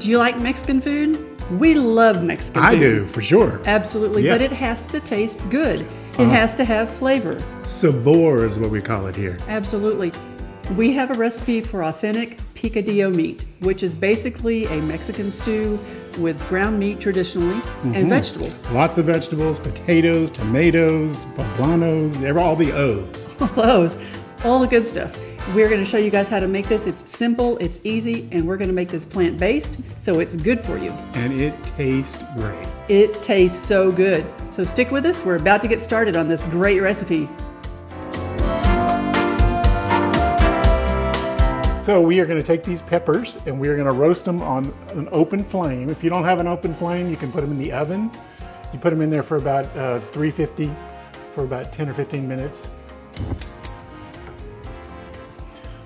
Do you like Mexican food? We love Mexican food. I do, for sure. Absolutely, Yes. but it has to taste good. It has to have flavor. Sabor is what we call it here. Absolutely. We have a recipe for authentic picadillo meat, which is basically a Mexican stew with ground meat traditionally and vegetables. Lots of vegetables, potatoes, tomatoes, poblanos, all the O's. All those, all the good stuff. We're going to show you guys how to make this. It's simple, it's easy, and we're going to make this plant-based, so it's good for you. And it tastes great. It tastes so good. So stick with us. We're about to get started on this great recipe. So we are going to take these peppers and we are going to roast them on an open flame. If you don't have an open flame, you can put them in the oven. You put them in there for about 350 for about 10 or 15 minutes.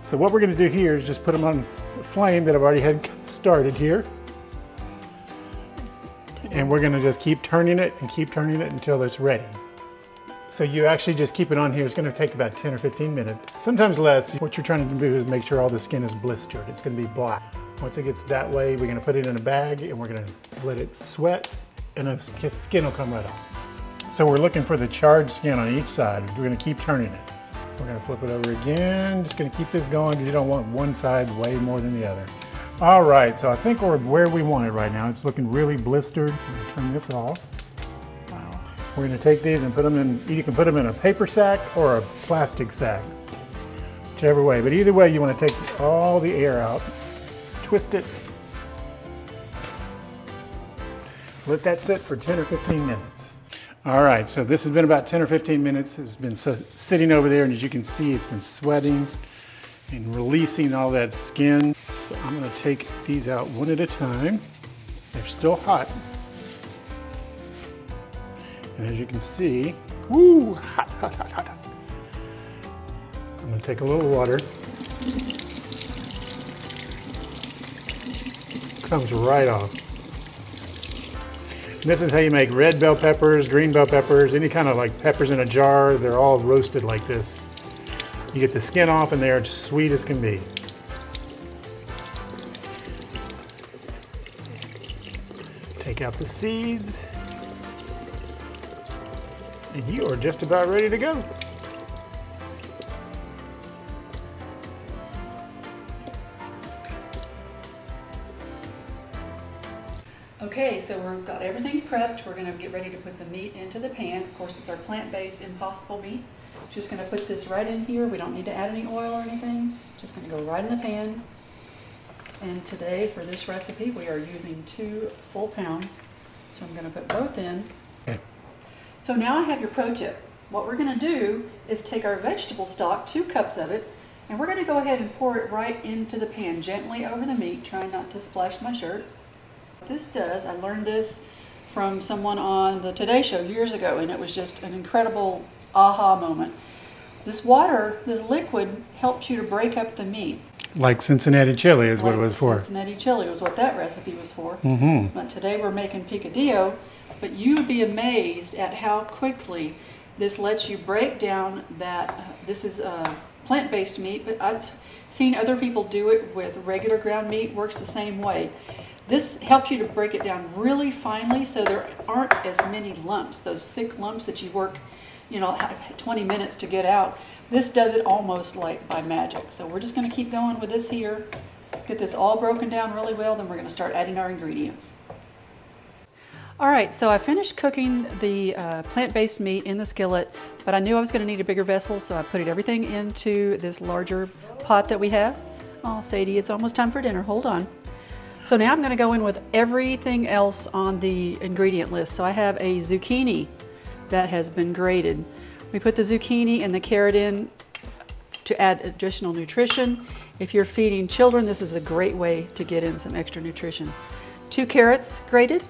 So what we're going to do here is just put them on a flame that I've already had started here. And we're going to just keep turning it and keep turning it until it's ready. So you actually just keep it on here. It's going to take about 10 or 15 minutes, sometimes less. What you're trying to do is make sure all the skin is blistered. It's going to be black. Once it gets that way, we're going to put it in a bag and we're going to let it sweat and the skin will come right off. So we're looking for the charred skin on each side. We're going to keep turning it. We're going to flip it over again. Just going to keep this going because you don't want one side way more than the other. All right, so I think we're where we want it right now. It's looking really blistered. I'm going to turn this off. Wow. We're going to take these and put them in, you can put them in a paper sack or a plastic sack, whichever way. But either way, you want to take all the air out, twist it, let that sit for 10 or 15 minutes. All right, so this has been about 10 or 15 minutes. It's been sitting over there, and as you can see, it's been sweating and releasing all that skin. So I'm going to take these out one at a time. They're still hot. And as you can see, woo, hot, hot, hot, hot. I'm going to take a little water. Comes right off. And this is how you make red bell peppers, green bell peppers, any kind of like peppers in a jar. They're all roasted like this. You get the skin off and they're as sweet as can be. Take out the seeds. And you are just about ready to go. Okay, so we've got everything prepped. We're going to get ready to put the meat into the pan. Of course, it's our plant-based Impossible meat. Just going to put this right in here. We don't need to add any oil or anything. Just going to go right in the pan. And today, for this recipe, we are using 2 full pounds. So I'm going to put both in. Okay. So now I have your pro tip. What we're going to do is take our vegetable stock, 2 cups of it, and we're going to go ahead and pour it right into the pan, gently over the meat, trying not to splash my shirt. What this does, I learned this from someone on the Today Show years ago, and it was just an incredible aha moment. This water, this liquid, helps you to break up the meat. Like Cincinnati chili is what it was for. Cincinnati chili was what that recipe was for. Mm-hmm. But today we're making picadillo, but you would be amazed at how quickly this lets you break down that, this is plant-based meat, but I've seen other people do it with regular ground meat, works the same way. This helps you to break it down really finely so there aren't as many lumps, those thick lumps that you work, 20 minutes to get out. This does it almost like by magic. So we're just going to keep going with this here, get this all broken down really well, then we're going to start adding our ingredients. All right, so I finished cooking the plant-based meat in the skillet, but I knew I was going to need a bigger vessel, so I put everything into this larger pot that we have. Oh, Sadie, it's almost time for dinner. Hold on. So now I'm going to go in with everything else on the ingredient list. So I have a zucchini that has been grated. We put the zucchini and the carrot in to add additional nutrition. If you're feeding children, this is a great way to get in some extra nutrition. 2 carrots grated.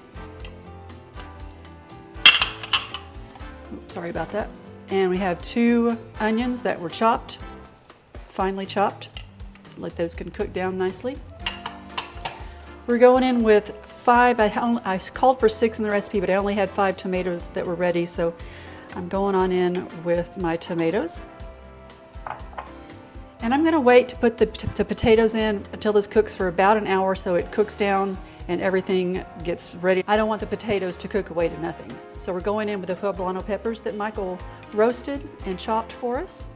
Oops, sorry about that. And we have 2 onions that were chopped, finely chopped, so let those can cook down nicely. We're going in with 5, I called for 6 in the recipe, but I only had 5 tomatoes that were ready, so I'm going on in with my tomatoes. And I'm going to wait to put the potatoes in until this cooks for about an hour so it cooks down and everything gets ready. I don't want the potatoes to cook away to nothing. So we're going in with the poblano peppers that Michael roasted and chopped for us.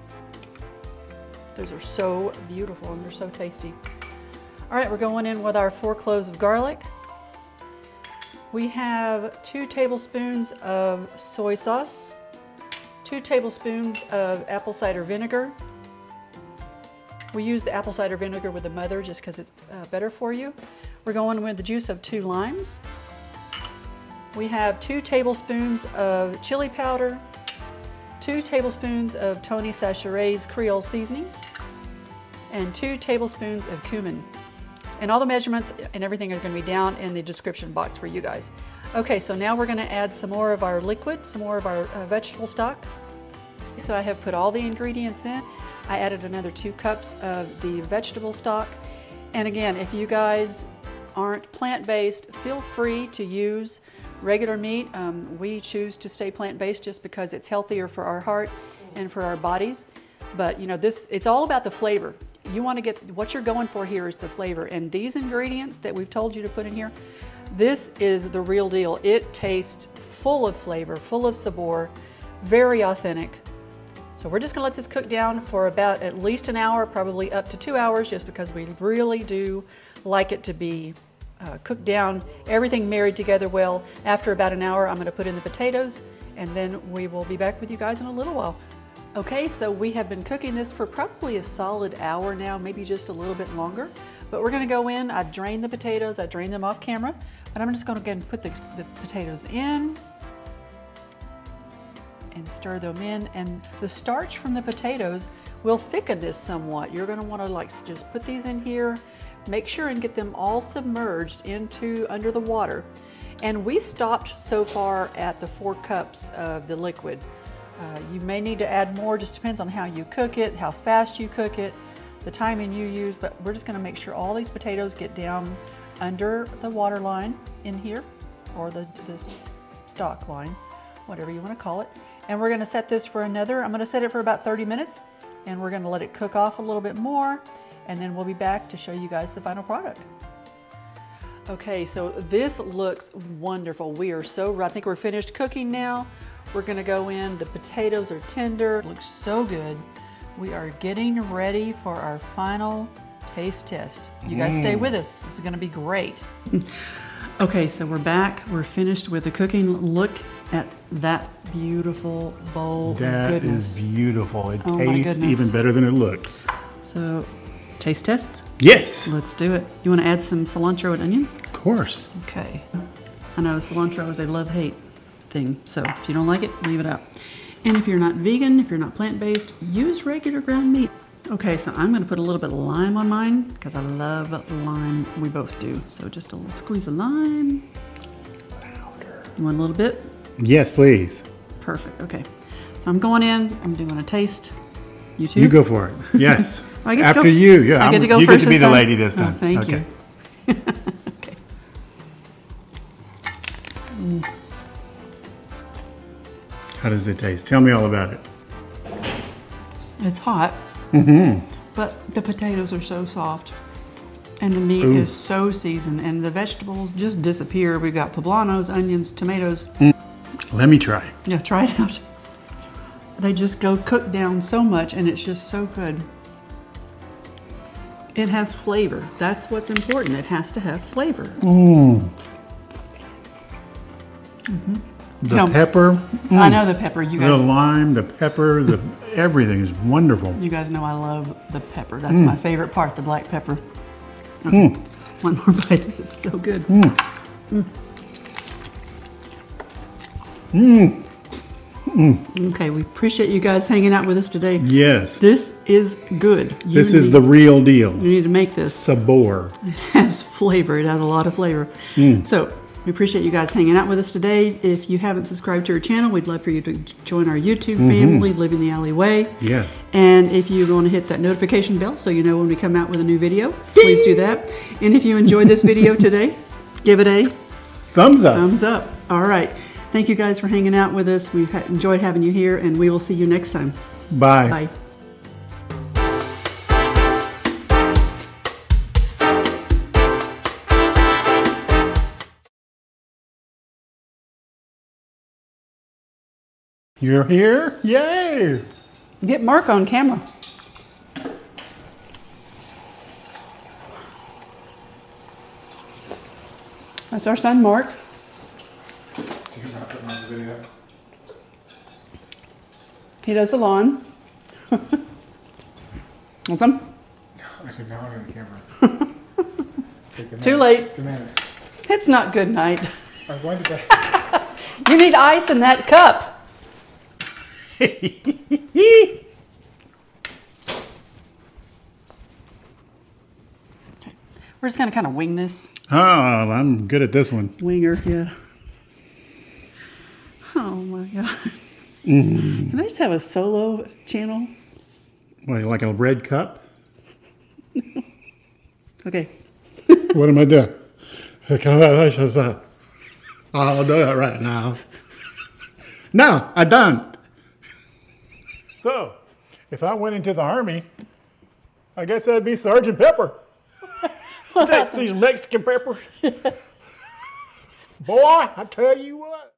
Those are so beautiful and they're so tasty. All right, we're going in with our 4 cloves of garlic. We have 2 tablespoons of soy sauce, 2 tablespoons of apple cider vinegar. We use the apple cider vinegar with the mother just because it's better for you. We're going with the juice of 2 limes. We have 2 tablespoons of chili powder, 2 tablespoons of Tony Chacheres Creole seasoning, and 2 tablespoons of cumin. And all the measurements and everything are going to be down in the description box for you guys. Okay, so now we're going to add some more of our liquid, some more of our vegetable stock. So I have put all the ingredients in. I added another 2 cups of the vegetable stock. And again, if you guys aren't plant-based, feel free to use regular meat. We choose to stay plant-based just because it's healthier for our heart and for our bodies. But you know, it's all about the flavor. You want to get, what you're going for here is the flavor. And these ingredients that we've told you to put in here, this is the real deal. It tastes full of flavor, full of sabor, very authentic. So we're just gonna let this cook down for about at least an hour, probably up to 2 hours, just because we really do like it to be cooked down, everything married together well. After about an hour, I'm gonna put in the potatoes, and then we will be back with you guys in a little while. Okay, so we have been cooking this for probably a solid hour now, maybe just a little bit longer. But we're gonna go in, I've drained the potatoes, I drained them off camera, but I'm just gonna go ahead and put the potatoes in and stir them in. And the starch from the potatoes will thicken this somewhat. You're gonna wanna just put these in here, make sure and get them all submerged under the water. And we stopped so far at the 4 cups of the liquid. You may need to add more, just depends on how you cook it, how fast you cook it, the timing you use, but we're just gonna make sure all these potatoes get down under the water line in here, or the stock line, whatever you wanna call it. And we're gonna set this for I'm gonna set it for about 30 minutes, and we're gonna let it cook off a little bit more, and then we'll be back to show you guys the final product. Okay, so this looks wonderful. I think we're finished cooking now. We're gonna go in, the potatoes are tender, it looks so good. We are getting ready for our final taste test. You guys stay with us, this is gonna be great. Okay, so we're back, we're finished with the cooking. Look at that beautiful bowl of goodness. That is beautiful. It tastes even better than it looks. So, taste test? Yes. Let's do it. You wanna add some cilantro and onion? Of course. Okay. I know cilantro is a love-hate thing, so if you don't like it, leave it out. And if you're not vegan, if you're not plant-based, use regular ground meat. Okay, so I'm gonna put a little bit of lime on mine because I love lime. We both do. So just a little squeeze of lime. Powder. You want a little bit? Yes, please. Perfect, okay. So I'm going in, I'm doing a taste. You too? You go for it, yes. I get After to go, you, yeah. I get to go you first get to be this the time? lady this time. Oh, thank you. Okay. How does it taste? Tell me all about it. It's hot, but the potatoes are so soft. And the meat is so seasoned, and the vegetables just disappear. We've got poblanos, onions, tomatoes. Let me try. Yeah, try it out. They just go cook down so much, and it's just so good. It has flavor. That's what's important. It has to have flavor. The pepper. I know the pepper. You guys. The lime, the pepper, everything is wonderful. You guys know I love the pepper. That's my favorite part, the black pepper. Okay. One more bite. This is so good. Okay, we appreciate you guys hanging out with us today. Yes. This is good. This is the real deal. You need to make this. Sabor. It has flavor. It has a lot of flavor. So we appreciate you guys hanging out with us today. If you haven't subscribed to our channel, we'd love for you to join our YouTube family, Living the Alleyway. Yes. And if you want to hit that notification bell so you know when we come out with a new video, please do that. And if you enjoyed this video today, give it a thumbs up. Thumbs up. All right. Thank you guys for hanging out with us. We've enjoyed having you here, and we will see you next time. Bye. Bye. You're here? Yay! Get Mark on camera. That's our son, Mark. You're not putting on the video. He does the lawn. Want some? I did not on the camera. Too late. Good man. It's not good night. I'm going to bed. You need ice in that cup. We're just going to kind of wing this. Oh, I'm good at this one. Winger, yeah. Oh my God. Can I just have a solo channel? What, like a red cup? Okay. What am I doing? I'll do it right now. No, I don't. So, if I went into the army, I guess that'd be Sergeant Pepper. Take these Mexican peppers. Boy, I tell you what.